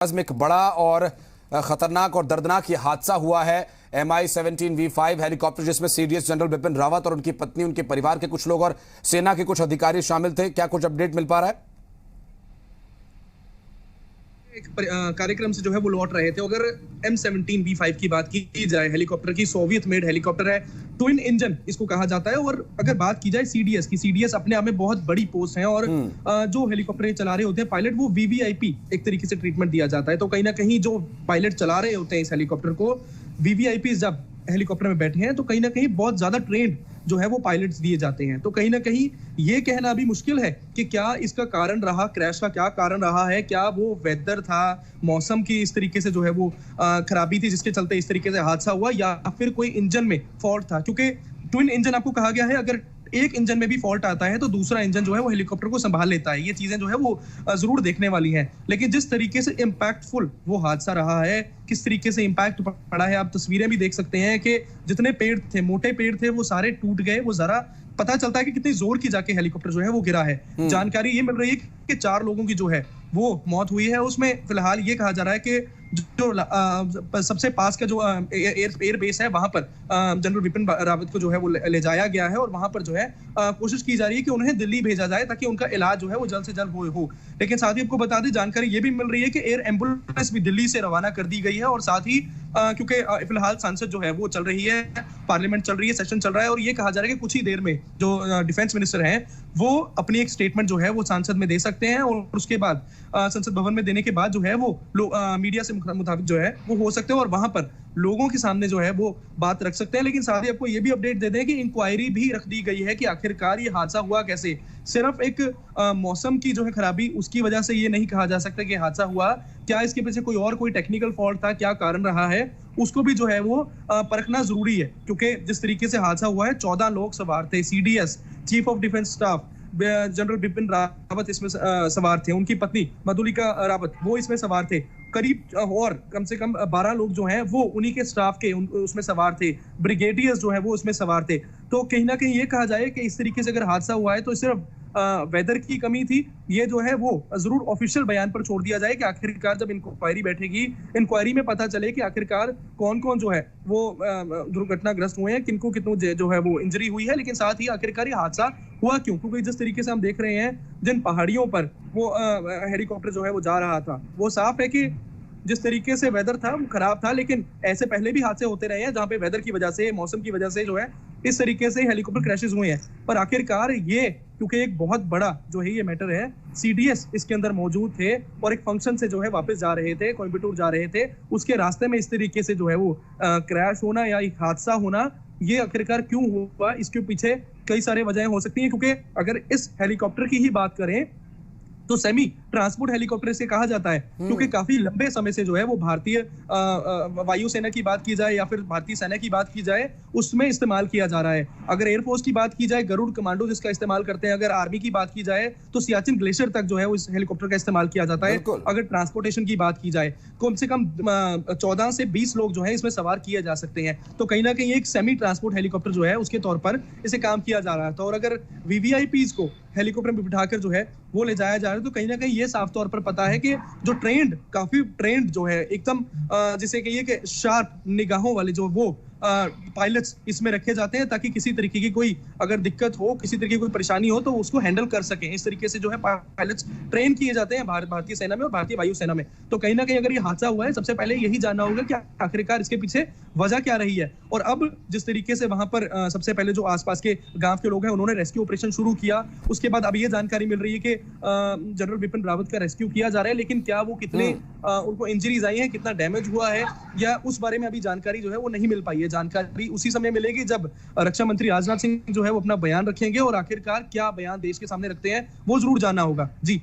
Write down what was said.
में एक बड़ा और खतरनाक और दर्दनाक ये हादसा हुआ है। MI-17V5 हेलीकॉप्टर जिसमें सीडीएस जनरल बिपिन रावत और उनकी पत्नी, उनके परिवार के कुछ लोग और सेना के कुछ अधिकारी शामिल थे। क्या कुछ अपडेट मिल पा रहा है? एक कार्यक्रम से जो है वो लौट रहे थे। अगर M17V5 की बात की जाए, हेलीकॉप्टर की सोवियत मेड हेलीकॉप्टर है, ट्विन इंजन इसको कहा जाता है। और अगर बात की जाए सीडीएस की, सीडीएस अपने आप में बहुत बड़ी पोस्ट है और जो हेलीकॉप्टर चला रहे होते हैं पायलट, वो वीवीआईपी एक तरीके से ट्रीटमेंट दिया जाता है। तो कहीं ना कहीं जो पायलट चला रहे होते हैं इस हेलीकॉप्टर को, वीवीआईपी जब हेलीकॉप्टर में बैठे हैं तो कहीं ना कहीं बहुत ज्यादा ट्रेंड जो है वो पायलट्स दिए जाते हैं। तो कहीं ना कहीं ये कहना भी मुश्किल है कि क्या इसका कारण रहा, क्रैश का क्या कारण रहा है। क्या वो वेदर था, मौसम की इस तरीके से जो है वो खराबी थी जिसके चलते इस तरीके से हादसा हुआ, या फिर कोई इंजन में फॉल्ट था। क्योंकि ट्विन इंजन आपको कहा गया है, अगर एक इंजन में भी फॉल्ट आता है तो दूसरा इंजन जो है वो हेलीकॉप्टर को संभाल लेता है। ये चीजें जो है वो जरूर देखने वाली हैं। लेकिन जिस तरीके से इम्पैक्टफुल वो हादसा रहा है, किस तरीके से इम्पैक्ट पड़ा है, आप तस्वीरें भी देख सकते हैं कि जितने पेड़ थे, मोटे पेड़ थे, वो सारे टूट गए। वो जरा पता चलता है कि कितनी जोर की जाके हेलीकॉप्टर जो है वो गिरा है। जानकारी ये मिल रही है कि 4 लोगों की जो है वो मौत हुई है। उसमें फिलहाल ये कहा जा रहा है कि जो सबसे पास का जो एयर बेस है, वहां पर जनरल बिपिन रावत को जो है वो ले जाया गया है और वहां पर जो है कोशिश की जा रही है कि उन्हें दिल्ली भेजा जाए ताकि उनका इलाज जो है वो जल्द से जल्द हो। लेकिन साथ ही आपको बता दें, जानकारी ये भी मिल रही है कि एयर एम्बुलेंस भी दिल्ली से रवाना कर दी गई है। और साथ ही क्योंकि फिलहाल संसद जो है वो चल रही है, पार्लियामेंट चल रही है, सेशन चल रहा है, और ये कहा जा रहा है कि कुछ ही देर में जो डिफेंस मिनिस्टर हैं वो अपनी एक स्टेटमेंट जो है वो संसद में दे सकते हैं। और उसके बाद संसद भवन में देने के बाद जो है वो मीडिया से मुताबिक जो है वो हो सकते हैं और वहां पर लोगों के सामने जो है वो बात रख सकते हैं। लेकिन साथ ही आपको ये भी अपडेट दे दें कि इंक्वायरी भी रख दी गई है कि आखिरकार ये हादसा हुआ कैसे। सिर्फ एक मौसम की जो है खराबी, उसकी वजह से ये नहीं कहा जा सकता कि हादसा हुआ। क्या इसके पीछे कोई टेक्निकल फॉल्ट था, क्या कारण रहा है, उसको भी जो है वो परखना जरूरी है। क्योंकि जिस तरीके से हादसा हुआ है, 14 लोग सवार थे। CDS chief of defence staff general Bipin Rawat इसमें सवार थे, उनकी पत्नी मधुलिका रावत वो इसमें सवार थे। करीब और कम से कम 12 लोग जो हैं वो उन्हीं के स्टाफ के उसमें सवार थे। ब्रिगेडियर्स जो है वो उसमें सवार थे। तो कहीं ना कहीं ये कहा जाए कि इस तरीके से अगर हादसा हुआ है तो सिर्फ वेदर की कमी थी, ये जो है वो जरूर ऑफिशियल बयान पर छोड़ दिया जाए कि आखिरकार जब इंक्वायरी बैठेगी, इंक्वायरी में पता चले कि आखिरकार कौन कौन जो है वो दुर्घटनाग्रस्त हुए हैं, किनको कितनों जो है वो इंजरी हुई है। लेकिन साथ ही आखिरकार ये हादसा हुआ क्यों, क्योंकि जिस तरीके से हम देख रहे हैं जिन पहाड़ियों पर वो हेलीकॉप्टर जो है वो जा रहा था, वो साफ है कि जिस तरीके से वेदर था वो खराब था। लेकिन ऐसे पहले भी हादसे होते रहे हैं जहां पे वेदर की वजह से, मौसम की वजह से जो है इस तरीके से हेलीकॉप्टर क्रैशेस हुए हैं। पर आखिरकार ये, क्योंकि एक बहुत बड़ा जो है ये मैटर है, सीडीएस इसके अंदर मौजूद थे और एक फंक्शन से जो है वापस जा रहे थे, कोयम्बटूर जा रहे थे, उसके रास्ते में इस तरीके से जो है वो क्रैश होना या एक हादसा होना, ये आखिरकार क्यों हुआ, इसके पीछे कई सारे वजहें हो सकती हैं। क्योंकि अगर इस हेलीकॉप्टर की ही बात करें तो सेमी ट्रांसपोर्ट हेलीकॉप्टर से कहा जाता है, क्योंकि काफी लंबे समय से जो है वो भारतीय वायुसेना की बात की जाए या फिर भारतीय सेना की बात की जाए, उसमें इस्तेमाल किया जा रहा है। अगर एयरफोर्स की बात की जाए, गरुड़ कमांडो जिसका इस्तेमाल करते हैं। अगर आर्मी की बात की जाए तो सियाचिन ग्लेशियर तक जो है वो इस हेलीकॉप्टर का इस्तेमाल किया जाता है। अगर ट्रांसपोर्टेशन की बात की जाए, कम से कम 14 से 20 लोग जो है इसमें सवार किए जा सकते हैं। तो कहीं ना कहीं एक सेमी ट्रांसपोर्ट हेलीकॉप्टर जो है उसके तौर पर इसे काम किया जा रहा था। और अगर वीवीआईपीज को हेलीकॉप्टर में बिठाकर जो है वो ले जाया जा रहा है, तो कहीं ना कहीं ये साफ तौर पर पता है कि जो काफी ट्रेंड जो है एकदम जिसे कहिए कि शार्प निगाहों वाले जो वो पायलट्स इसमें रखे जाते हैं, ताकि किसी तरीके की कोई अगर दिक्कत हो, किसी तरीके की कोई परेशानी हो तो उसको हैंडल कर सकें। इस तरीके से जो है पायलट्स ट्रेन किए जाते हैं भारतीय सेना में और भारतीय वायुसेना में। तो कहीं ना कहीं अगर ये हादसा हुआ है, सबसे पहले यही जानना होगा कि आखिरकार इसके पीछे वजह क्या रही है। और अब जिस तरीके से वहां पर सबसे पहले जो आसपास के गांव के लोग हैं उन्होंने रेस्क्यू ऑपरेशन शुरू किया। उसके बाद अब ये जानकारी मिल रही है कि जनरल बिपिन रावत का रेस्क्यू किया जा रहा है। लेकिन क्या वो कितने उनको इंजरीज आई हैं, कितना डैमेज हुआ है, या उस बारे में अभी जानकारी जो है वो नहीं मिल पाई है। जानकारी उसी समय मिलेगी जब रक्षा मंत्री राजनाथ सिंह जो है वो अपना बयान रखेंगे, और आखिरकार क्या बयान देश के सामने रखते हैं वो जरूर जानना होगा। जी।